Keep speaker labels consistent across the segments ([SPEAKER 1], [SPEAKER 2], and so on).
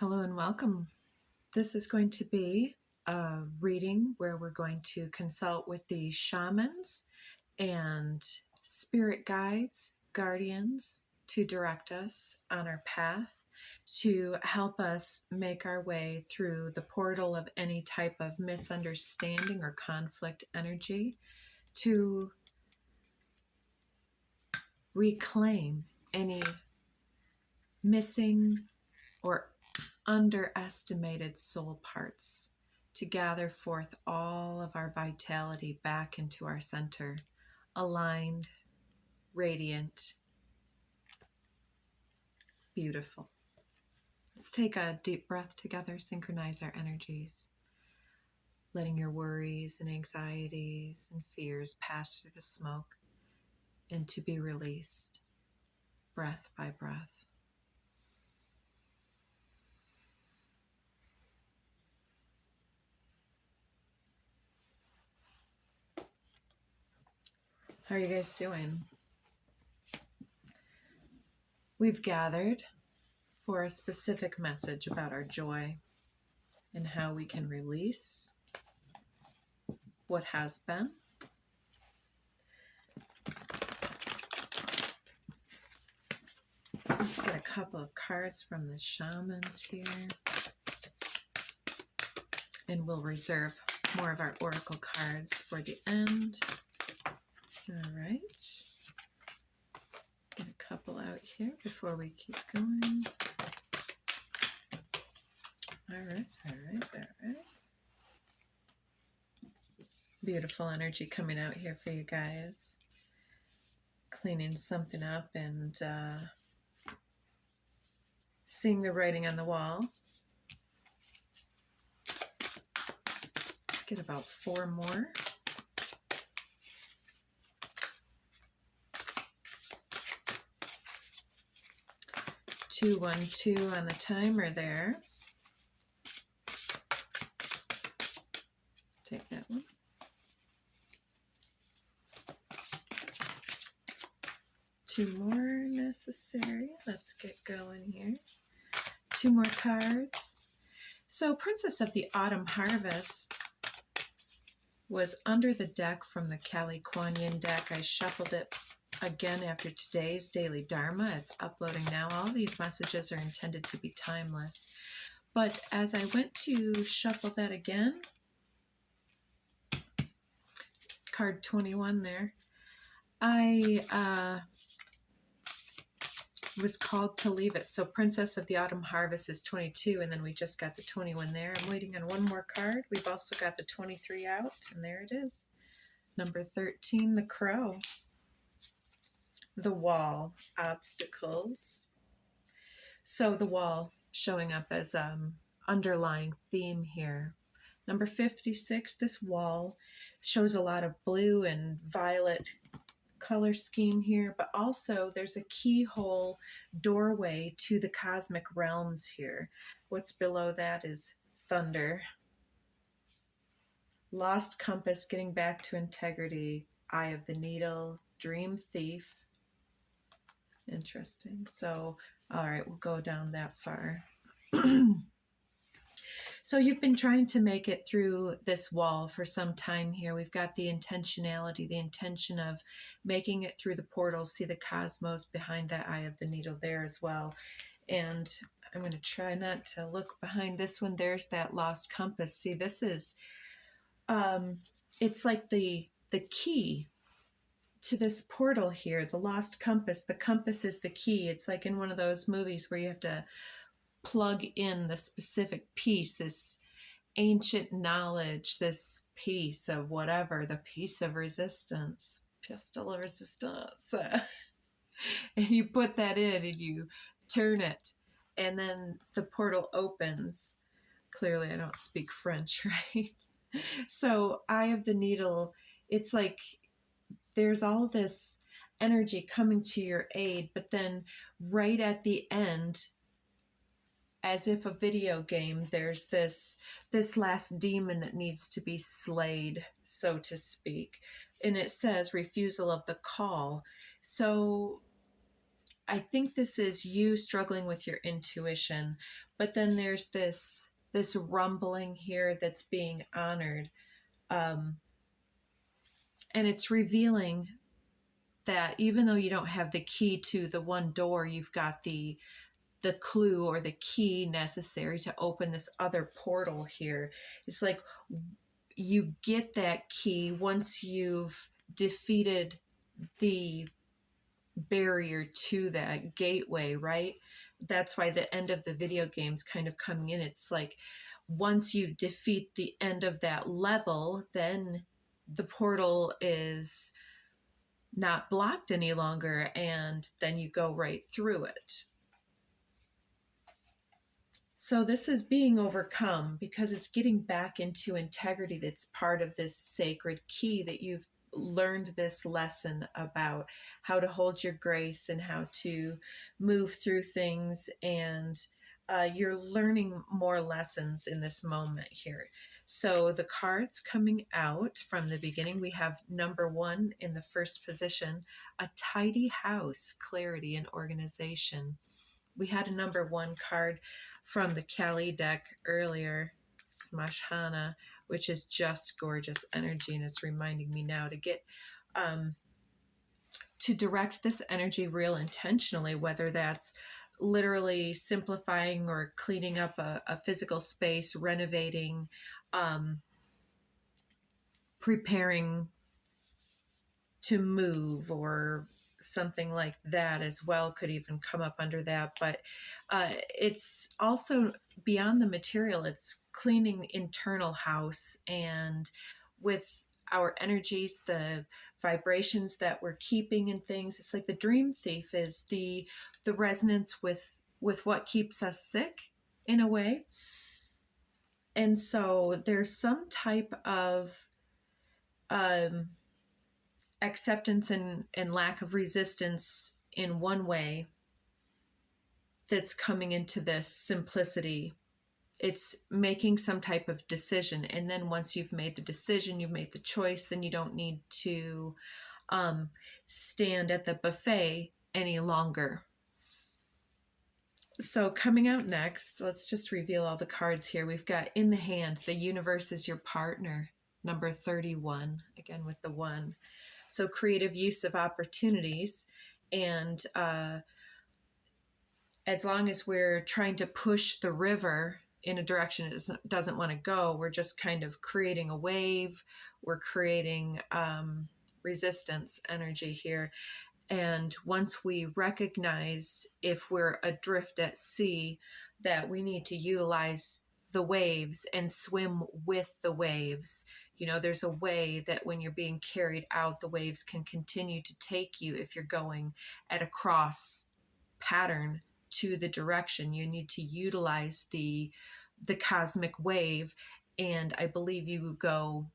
[SPEAKER 1] Hello and welcome. This is going to be a reading where we're going to consult with the shamans and spirit guides, guardians to direct us on our path, to help us make our way through the portal of any type of misunderstanding or conflict energy, to reclaim any missing or underestimated soul parts, to gather forth all of our vitality back into our center, aligned, radiant, beautiful. Let's take a deep breath together, synchronize our energies, letting your worries and anxieties and fears pass through the smoke and to be released, breath by breath. How are you guys doing? We've gathered for a specific message about our joy and how we can release what has been. Let's get a couple of cards from the shamans here, and we'll reserve more of our oracle cards for the end. All right. Get a couple out here before we keep going. All right. Beautiful energy coming out here for you guys. Cleaning something up and seeing the writing on the wall. Let's get about 4 more. Two, 1, 2 on the timer there. Take that one. 2 more necessary. Let's get going here. 2 more cards. So Princess of the Autumn Harvest was under the deck from the Kali Kuan Yin deck. I shuffled it again after today's daily Dharma. It's uploading now. All these messages are intended to be timeless. But as I went to shuffle that again, card 21 there, I was called to leave it. So Princess of the Autumn Harvest is 22, and then we just got the 21 there. I'm waiting on 1 more card. We've also got the 23 out, and there it is. Number 13, the Crow. The Wall, obstacles. So the wall showing up as underlying theme here. Number 56, this wall shows a lot of blue and violet color scheme here, but also there's a keyhole doorway to the cosmic realms here. What's below that is thunder. Lost compass, getting back to integrity. Eye of the needle, dream thief. Interesting. So, all right, we'll go down that far. So you've been trying to make it through this wall for some time here. We've got the intentionality, the intention of making it through the portal. See the cosmos behind that eye of the needle there as well. And I'm going to try not to look behind this one. There's that lost compass. See, this is, it's like the key to this portal here, the lost compass. The compass is the key. It's like in one of those movies where you have to plug in the specific piece, this ancient knowledge, this piece of whatever, the piece of resistance, pistol of resistance. And you put that in and you turn it, and then the portal opens. Clearly I don't speak French, right? So Eye of the Needle, it's like there's all this energy coming to your aid, but then right at the end, as if a video game, there's this last demon that needs to be slayed, so to speak. And it says refusal of the call. So I think this is you struggling with your intuition, but then there's this rumbling here that's being honored. And it's revealing that even though you don't have the key to the one door, you've got the clue or the key necessary to open this other portal here. It's like you get that key once you've defeated the barrier to that gateway, right? That's why the end of the video game's kind of coming in. It's like once you defeat the end of that level, then the portal is not blocked any longer, and then you go right through it. So this is being overcome because it's getting back into integrity. That's part of this sacred key that you've learned this lesson about how to hold your grace and how to move through things. And you're learning more lessons in this moment here. So the cards coming out from the beginning, we have number 1 in the first position, a tidy house, clarity and organization. We had a number 1 card from the Kali deck earlier, Smashana, which is just gorgeous energy, and it's reminding me now to get to direct this energy real intentionally, whether that's literally simplifying or cleaning up a physical space, renovating, preparing to move, or something like that as well could even come up under that. But it's also beyond the material. It's cleaning internal house, and with our energies, the vibrations that we're keeping and things. It's like the dream thief is the resonance with what keeps us sick in a way. And so there's some type of acceptance and lack of resistance in one way that's coming into this simplicity. It's making some type of decision, and then once you've made the decision, you've made the choice, then you don't need to stand at the buffet any longer. So coming out next, let's just reveal all the cards here. We've got in the hand, the universe is your partner, number 31, again with the 1. So creative use of opportunities, and as long as we're trying to push the river in a direction it doesn't want to go, we're just kind of creating a wave. We're creating resistance energy here. And once we recognize, if we're adrift at sea, that we need to utilize the waves and swim with the waves. You know, there's a way that when you're being carried out, the waves can continue to take you. If you're going at a cross pattern to the direction, you need to utilize the cosmic wave. And I believe you go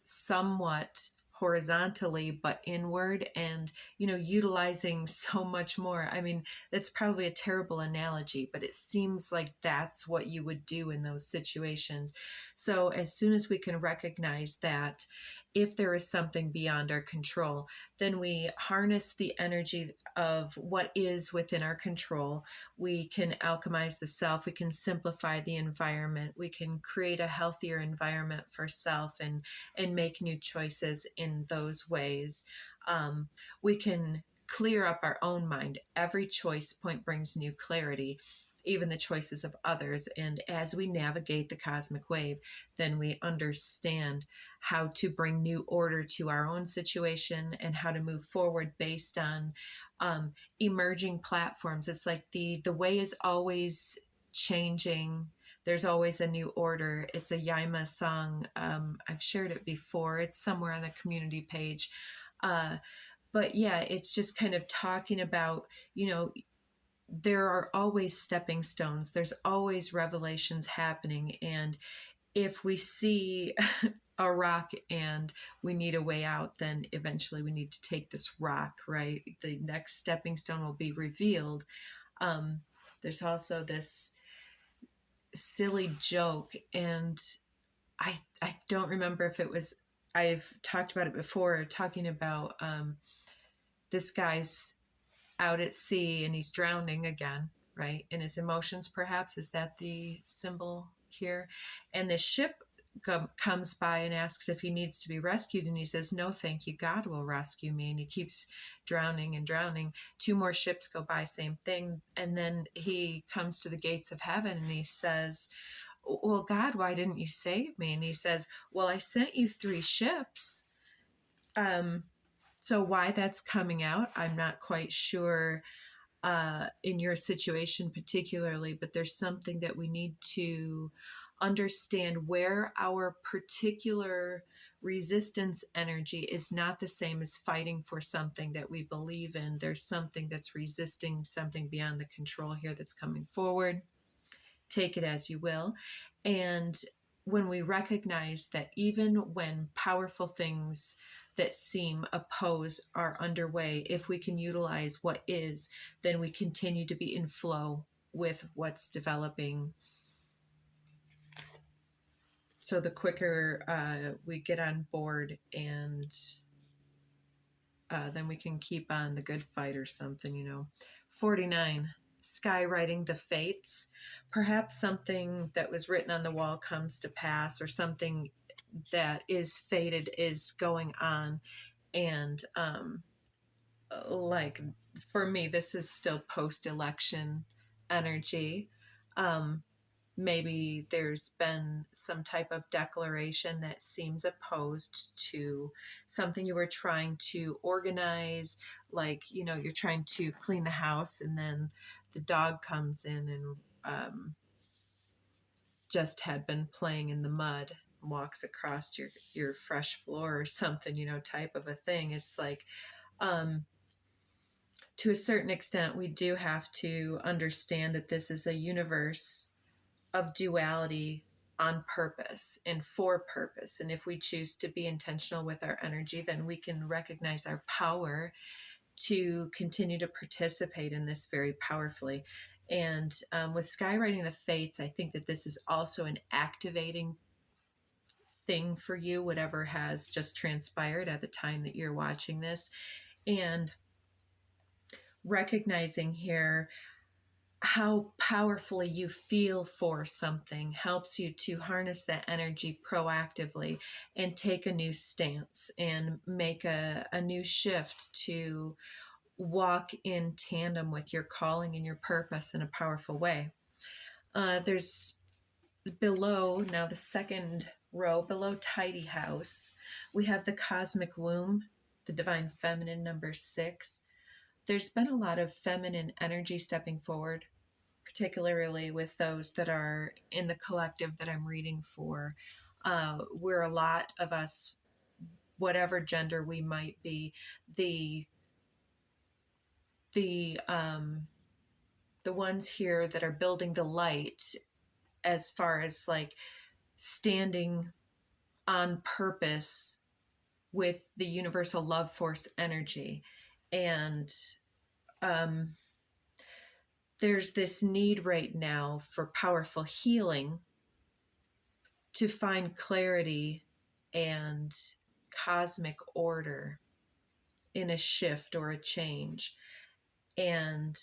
[SPEAKER 1] somewhat horizontally but inward, and utilizing so much more. I mean, that's probably a terrible analogy, but it seems like that's what you would do in those situations. So as soon as we can recognize that if there is something beyond our control, then we harness the energy of what is within our control. We can alchemize the self. We can simplify the environment. We can create a healthier environment for self and make new choices in those ways. We can clear up our own mind. Every choice point brings new clarity, even the choices of others. And as we navigate the cosmic wave, then we understand how to bring new order to our own situation and how to move forward based on emerging platforms. It's like the way is always changing. There's always a new order. It's a Yaima song. I've shared it before. It's somewhere on the community page. But yeah, it's just kind of talking about, there are always stepping stones. There's always revelations happening. And if we see a rock and we need a way out, then eventually we need to take this rock, right? The next stepping stone will be revealed. There's also this silly joke, and I don't remember if it was, I've talked about it before, talking about this guy's out at sea and he's drowning again, right? In his emotions, perhaps. Is that the symbol here? And the ship comes by and asks if he needs to be rescued. And he says, no, thank you. God will rescue me. And he keeps drowning and drowning. 2 more ships go by, same thing. And then he comes to the gates of heaven and he says, well, God, why didn't you save me? And he says, well, I sent you 3 ships. So why that's coming out, I'm not quite sure in your situation particularly, but there's something that we need to understand where our particular resistance energy is not the same as fighting for something that we believe in. There's something that's resisting something beyond the control here that's coming forward. Take it as you will. And when we recognize that even when powerful things that seem opposed are underway, if we can utilize what is, then we continue to be in flow with what's developing. So the quicker we get on board, and then we can keep on the good fight or something, 49. Skywriting the fates. Perhaps something that was written on the wall comes to pass, or something that is fated is going on. And like for me, this is still post-election energy. Maybe there's been some type of declaration that seems opposed to something you were trying to organize, like, you're trying to clean the house and then the dog comes in and just had been playing in the mud, walks across your fresh floor or something, type of a thing. It's like, to a certain extent, we do have to understand that this is a universe of duality on purpose and for purpose. And if we choose to be intentional with our energy, then we can recognize our power to continue to participate in this very powerfully. And with skywriting the fates, I think that this is also an activating thing for you, whatever has just transpired at the time that you're watching this. And recognizing here how powerfully you feel for something helps you to harness that energy proactively and take a new stance and make a new shift to walk in tandem with your calling and your purpose in a powerful way. There's below, now the second row, below Tidy House, we have the Cosmic Womb, the Divine Feminine, number 6. There's been a lot of feminine energy stepping forward, particularly with those that are in the collective that I'm reading for. Where a lot of us, whatever gender we might be, the ones here that are building the light, as far as like standing on purpose with the universal love force energy. And there's this need right now for powerful healing to find clarity and cosmic order in a shift or a change. And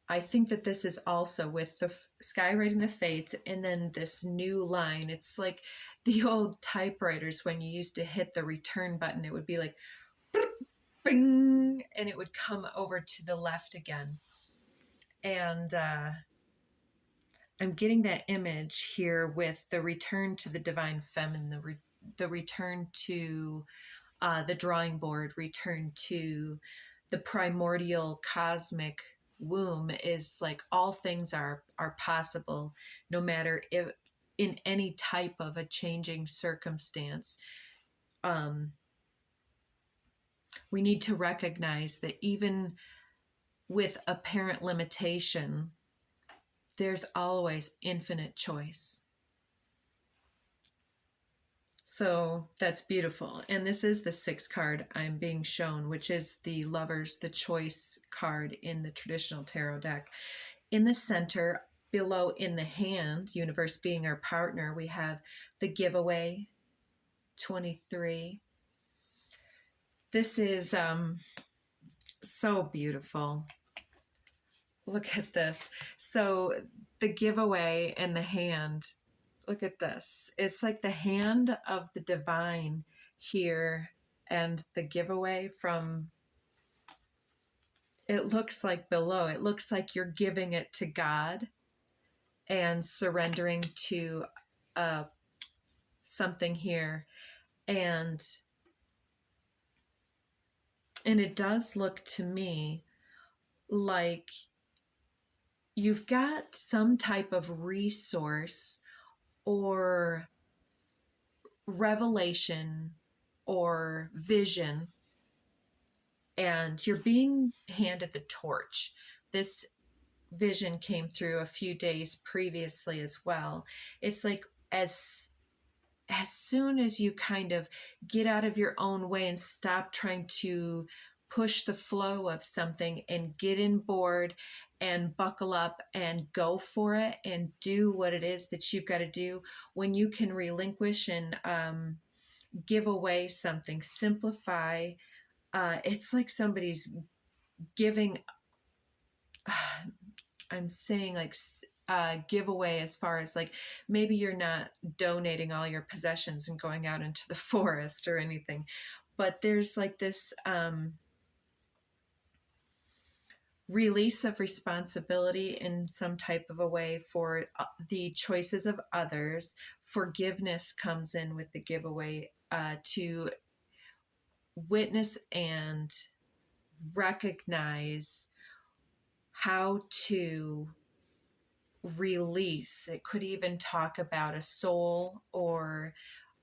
[SPEAKER 1] I think that this is also with the skywriting the fates, and then this new line. It's like the old typewriters when you used to hit the return button. It would be like, bing, and it would come over to the left again. And I'm getting that image here with the return to the divine feminine, the return to the drawing board, return to the primordial cosmic womb. Is like all things are possible, no matter if in any type of a changing circumstance. We need to recognize that even with apparent limitation, there's always infinite choice. So that's beautiful. And this is the 6th card I'm being shown, which is the Lovers, the choice card in the traditional tarot deck. In the center, below in the hand, universe being our partner, we have the giveaway, 23. This is so beautiful. Look at this. So the giveaway and the hand, look at this. It's like the hand of the divine here, and the giveaway from, it looks like below. It looks like you're giving it to God and surrendering to something here. And it does look to me like you've got some type of resource or revelation or vision, and you're being handed the torch. This vision came through a few days previously as well. It's like as soon as you kind of get out of your own way and stop trying to push the flow of something and get in board and buckle up and go for it and do what it is that you've got to do, when you can relinquish and give away something, simplify. It's like somebody's giving, I'm saying like giveaway, as far as like maybe you're not donating all your possessions and going out into the forest or anything, but there's like this release of responsibility in some type of a way for the choices of others. Forgiveness comes in with the giveaway, to witness and recognize how to release. It could even talk about a soul or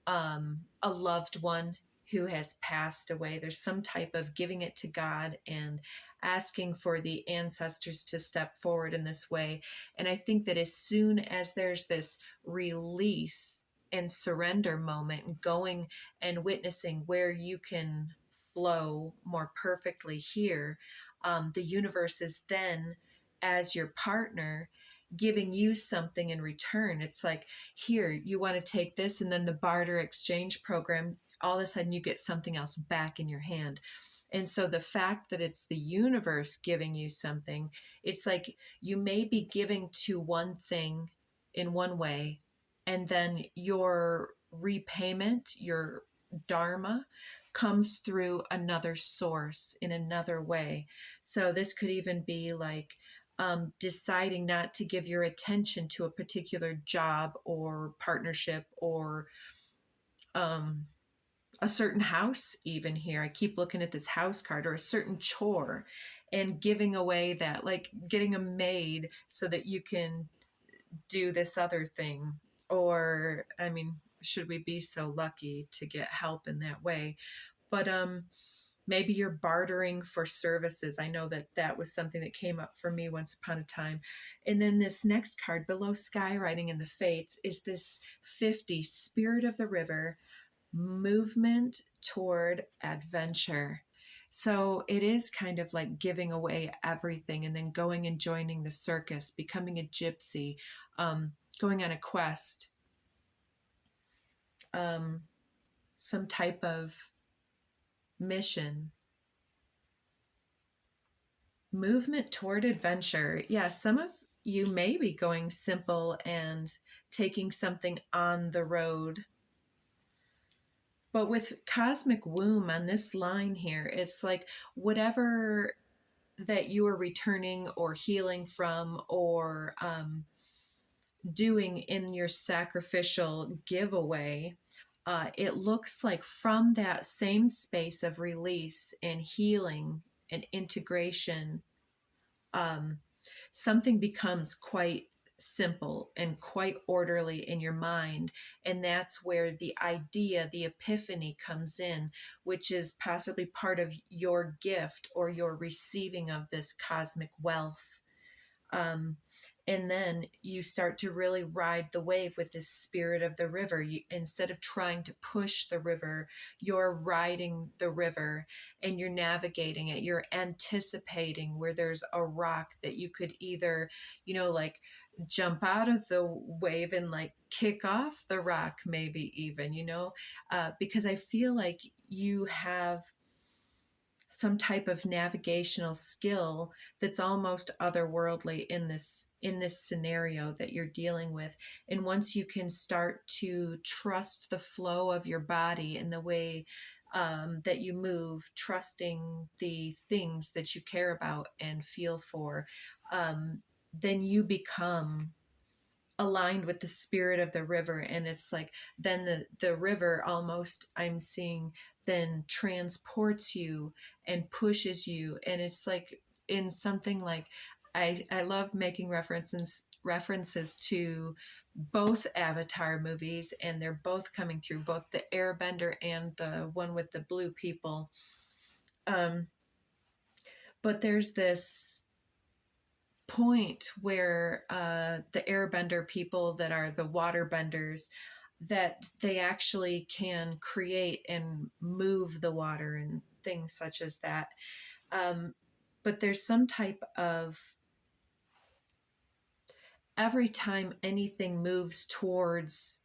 [SPEAKER 1] a loved one who has passed away. There's some type of giving it to God and asking for the ancestors to step forward in this way. And I think that as soon as there's this release and surrender moment, and going and witnessing where you can flow more perfectly here, the universe is then, as your partner, giving you something in return. It's like, here, you want to take this, and then the barter exchange program, all of a sudden you get something else back in your hand. And so the fact that it's the universe giving you something, it's like you may be giving to one thing in one way, and then your repayment, your dharma, comes through another source in another way. So this could even be like deciding not to give your attention to a particular job or partnership or a certain house. Even here, I keep looking at this house card, or a certain chore, and giving away that, like getting a maid so that you can do this other thing. Or, I mean, should we be so lucky to get help in that way? But maybe you're bartering for services. I know that that was something that came up for me once upon a time. And then this next card, below skywriting in the fates, is this 50, Spirit of the River, movement toward adventure. So it is kind of like giving away everything and then going and joining the circus, becoming a gypsy, going on a quest, some type of mission. Movement toward adventure. Yeah, some of you may be going simple and taking something on the road. But with cosmic womb on this line here, it's like whatever that you are returning or healing from, or doing in your sacrificial giveaway, it looks like from that same space of release and healing and integration, something becomes quite simple and quite orderly in your mind. And that's where the idea, the epiphany comes in, which is possibly part of your gift or your receiving of this cosmic wealth. And then you start to really ride the wave with this spirit of the river. Instead of trying to push the river, you're riding the river and you're navigating it. You're anticipating where there's a rock that you could either, like jump out of the wave and like kick off the rock, maybe even, because I feel like you have some type of navigational skill that's almost otherworldly in this scenario that you're dealing with. And once you can start to trust the flow of your body and the way that you move, trusting the things that you care about and feel for, then you become aligned with the spirit of the river. And it's like then the river almost, I'm seeing, then transports you and pushes you. And it's like in something like, I love making references to both Avatar movies, and they're both coming through, both the Airbender and the one with the blue people. um but there's this point where the airbender people that are the waterbenders, that they actually can create and move the water and things such as that. um, but there's some type of, every time anything moves towards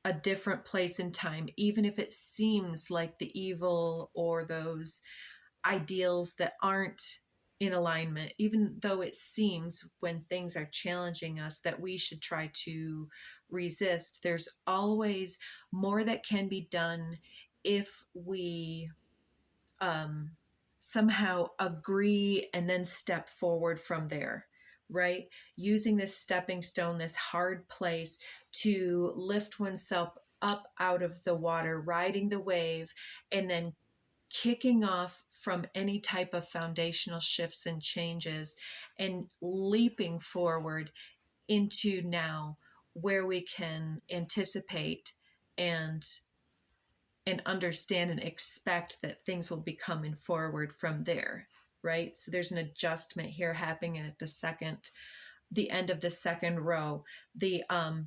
[SPEAKER 1] a different place in time, even if it seems like the evil or those ideals that aren't in alignment, even though it seems when things are challenging us that we should try to resist, there's always more that can be done if we um, somehow agree and then step forward from there, right? Using this stepping stone, this hard place to lift oneself up out of the water, riding the wave, and then kicking off from any type of foundational shifts and changes and leaping forward into now, where we can anticipate and understand and expect that things will be coming forward from there, right? So there's an adjustment here happening at the end of the second row, the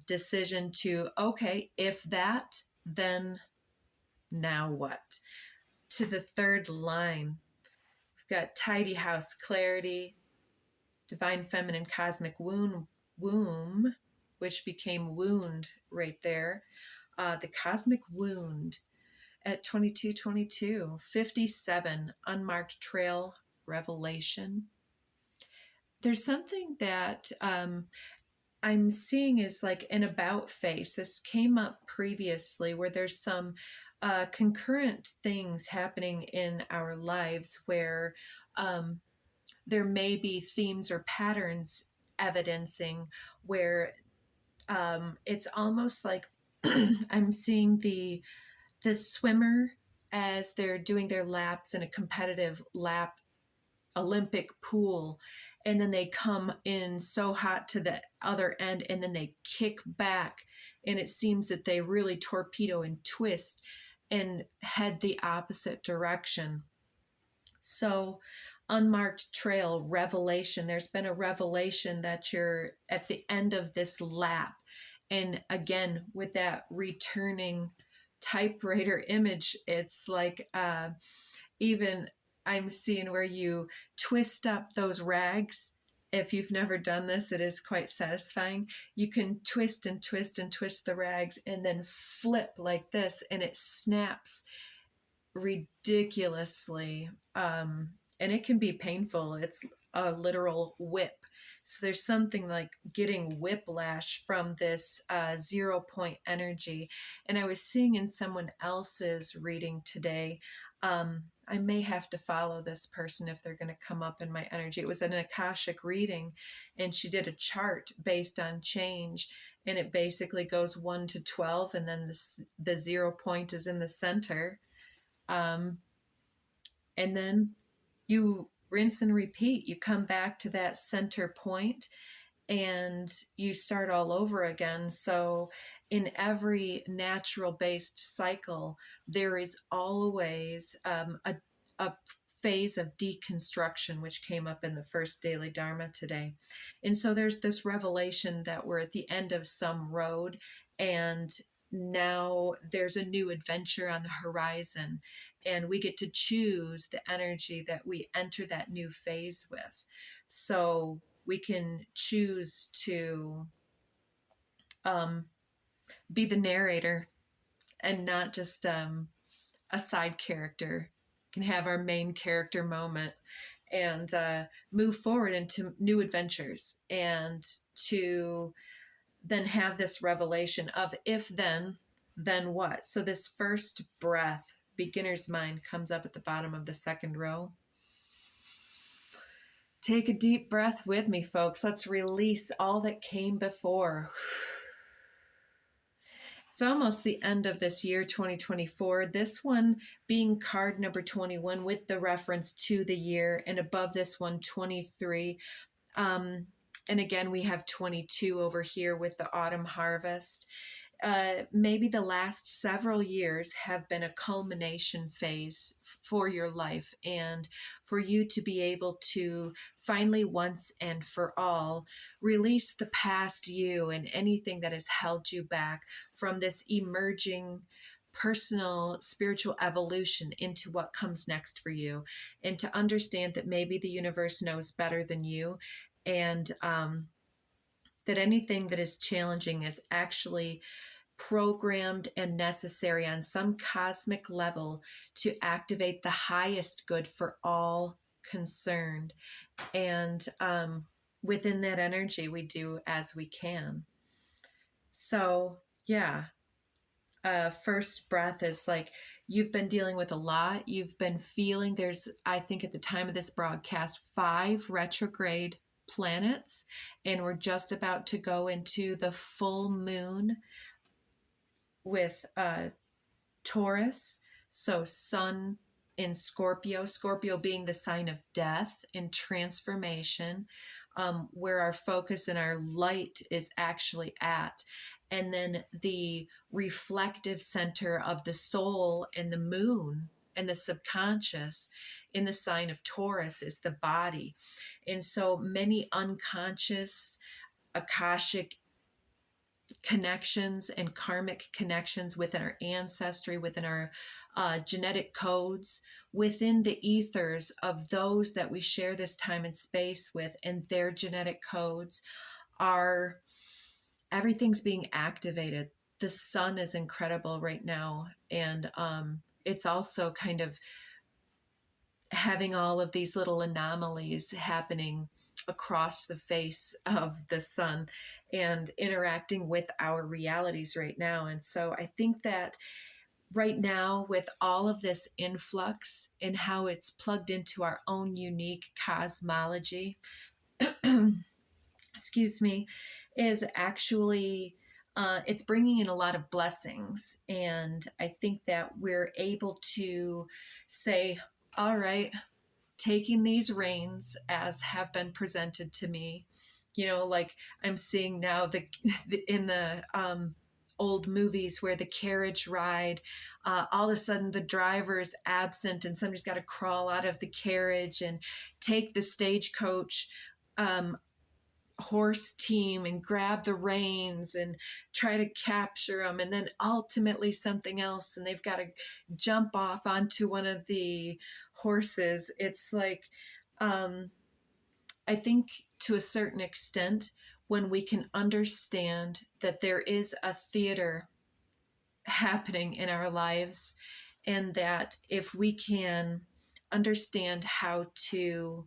[SPEAKER 1] decision to, okay, if that, then now what? To the third line, we've got tidy house, clarity, divine feminine, cosmic womb, which became wound right there. The cosmic wound at 2222, 57, unmarked trail, revelation. There's something that I'm seeing is like an about face. This came up previously where there's some concurrent things happening in our lives where there may be themes or patterns evidencing where it's almost like I'm seeing the swimmer as they're doing their laps in a competitive lap Olympic pool, and then they come in so hot to the other end and then they kick back, and it seems that they really torpedo and twist and head the opposite direction. So unmarked trail, revelation, there's been a revelation that you're at the end of this lap. And again, with that returning typewriter image, it's like even I'm seeing where you twist up those rags. If you've never done this, it is quite satisfying. You can twist and twist and twist the rags and then flip like this, and it snaps ridiculously. And it can be painful. It's a literal whip. So there's something like getting whiplash from this 0 point energy. And I was seeing in someone else's reading today, I may have to follow this person if they're going to come up in my energy. It was an Akashic reading, and she did a chart based on change. And it basically goes 1 to 12, and then the 0 point is in the center. And then you rinse and repeat. You come back to that center point and you start all over again. So in every natural based cycle, there is always a phase of deconstruction, which came up in the first daily Dharma today. And so there's this revelation that we're at the end of some road, and now there's a new adventure on the horizon, and we get to choose the energy that we enter that new phase with. So we can choose to be the narrator and not just a side character can have our main character moment and move forward into new adventures, and to then have this revelation of if then what. So this first breath, beginner's mind, comes up at the bottom of the second row. Take a deep breath with me, folks. Let's release all that came before. It's almost the end of this year, 2024. This one being card number 21 with the reference to the year, and above this one, 23. And again, we have 22 over here with the autumn harvest. Maybe the last several years have been a culmination phase for your life, and for you to be able to finally, once and for all, release the past you and anything that has held you back from this emerging personal spiritual evolution into what comes next for you, and to understand that maybe the universe knows better than you, and that anything that is challenging is actually programmed and necessary on some cosmic level to activate the highest good for all concerned. And within that energy, we do as we can. So, yeah, first breath is like, you've been dealing with a lot. You've been feeling there's, I think at the time of this broadcast, 5 retrograde planets, and we're just about to go into the full moon with Taurus. So Sun in Scorpio, Scorpio being the sign of death and transformation, where our focus and our light is actually at. And then the reflective center of the soul and the moon and the subconscious in the sign of Taurus is the body. And so many unconscious Akashic connections and karmic connections within our ancestry, within our genetic codes, within the ethers of those that we share this time and space with, and their genetic codes are, everything's being activated. The sun is incredible right now, and it's also kind of having all of these little anomalies happening across the face of the sun and interacting with our realities right now. And so I think that right now, with all of this influx and how it's plugged into our own unique cosmology, excuse me, is actually it's bringing in a lot of blessings. And I think that we're able to say, all right, taking these reins as have been presented to me, like I'm seeing now in the old movies where the carriage ride, all of a sudden the driver is absent and somebody's got to crawl out of the carriage and take the stagecoach horse team and grab the reins and try to capture them, and then ultimately something else, and they've got to jump off onto one of the horses. It's like, I think to a certain extent, when we can understand that there is a theater happening in our lives, and that if we can understand how to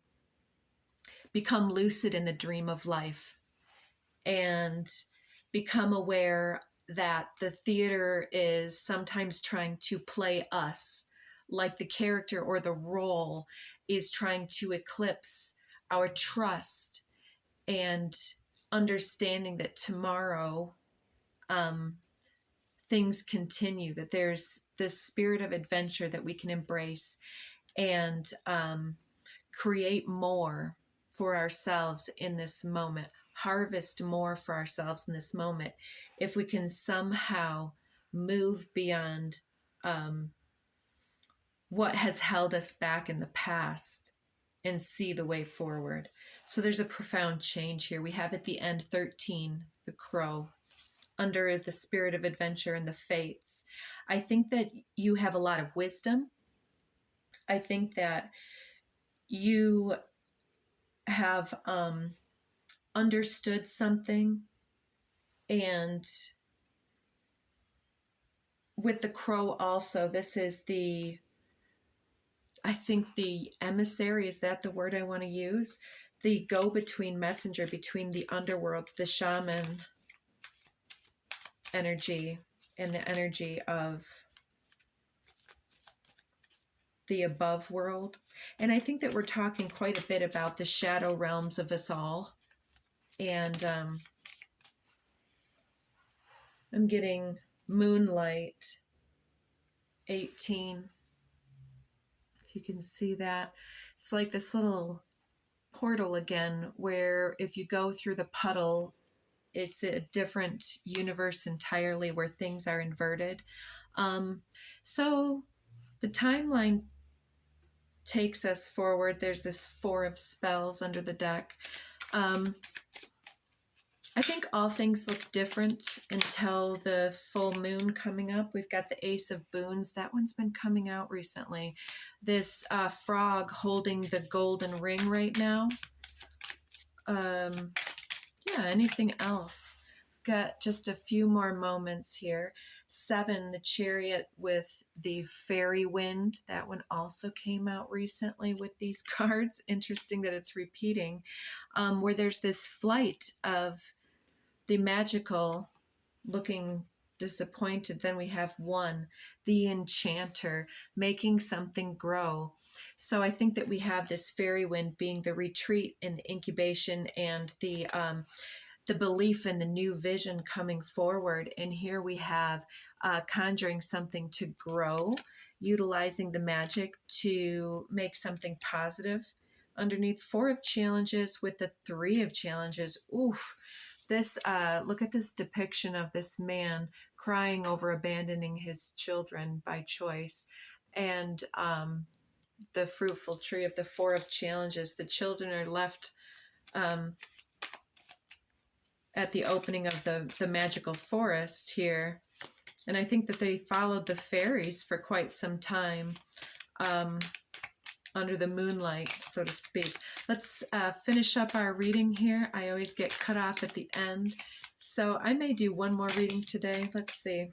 [SPEAKER 1] become lucid in the dream of life and become aware that the theater is sometimes trying to play us, like the character or the role is trying to eclipse our trust and understanding that tomorrow things continue, that there's this spirit of adventure that we can embrace and create more for ourselves in this moment, harvest more for ourselves in this moment, if we can somehow move beyond what has held us back in the past and see the way forward. So there's a profound change here. We have at the end 13, the crow, under the spirit of adventure and the fates. I think that you have a lot of wisdom. I think that you have understood something, and with the crow also, this is the I think the emissary, is that the word I want to use? The go-between messenger between the underworld, the shaman energy, and the energy of the above world. And I think that we're talking quite a bit about the shadow realms of us all. And I'm getting moonlight 18. If you can see that. It's like this little portal again, where if you go through the puddle, it's a different universe entirely where things are inverted. So the timeline takes us forward. There's this 4 of spells under the deck. I think all things look different until the full moon coming up. We've got the Ace of Boons. That one's been coming out recently. This frog holding the golden ring right now. Yeah, anything else? We've got just a few more moments here. 7, the Chariot with the fairy wind. That one also came out recently with these cards. Interesting that it's repeating. Where there's this flight of the magical looking disappointed. Then we have 1, the Enchanter, making something grow. So I think that we have this fairy wind being the retreat and the incubation and the belief in the new vision coming forward. And here we have conjuring something to grow, utilizing the magic to make something positive. Underneath 4 of challenges with the 3 of challenges. Oof. This, look at this depiction of this man crying over abandoning his children by choice. And the fruitful tree of the 4 of challenges. The children are left at the opening of the magical forest here. And I think that they followed the fairies for quite some time under the moonlight, so to speak. Let's finish up our reading here. I always get cut off at the end. So I may do one more reading today. Let's see.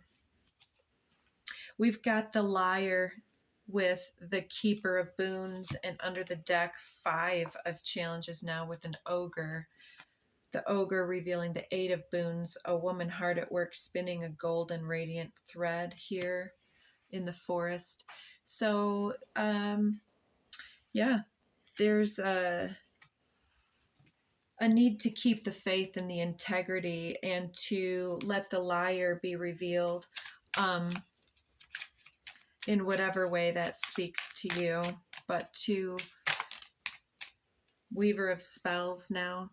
[SPEAKER 1] We've got the Liar with the Keeper of Boons, and under the deck 5 of challenges now with an Ogre. The Ogre revealing the 8 of Boons, a woman hard at work spinning a golden radiant thread here in the forest. So, yeah, there's a need to keep the faith and the integrity and to let the liar be revealed in whatever way that speaks to you. But to Weaver of Spells now,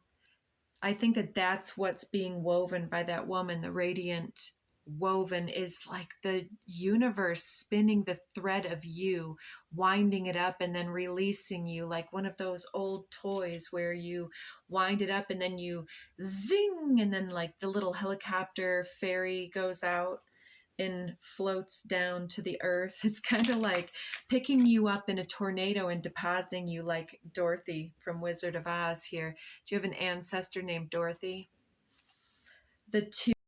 [SPEAKER 1] I think that that's what's being woven by that woman. The radiant woven is like the universe spinning the thread of you, winding it up and then releasing you, like one of those old toys where you wind it up and then you zing, and then like the little helicopter fairy goes out and floats down to the earth. It's kind of like picking you up in a tornado and depositing you like Dorothy from Wizard of Oz here. Do you have an ancestor named Dorothy? The 2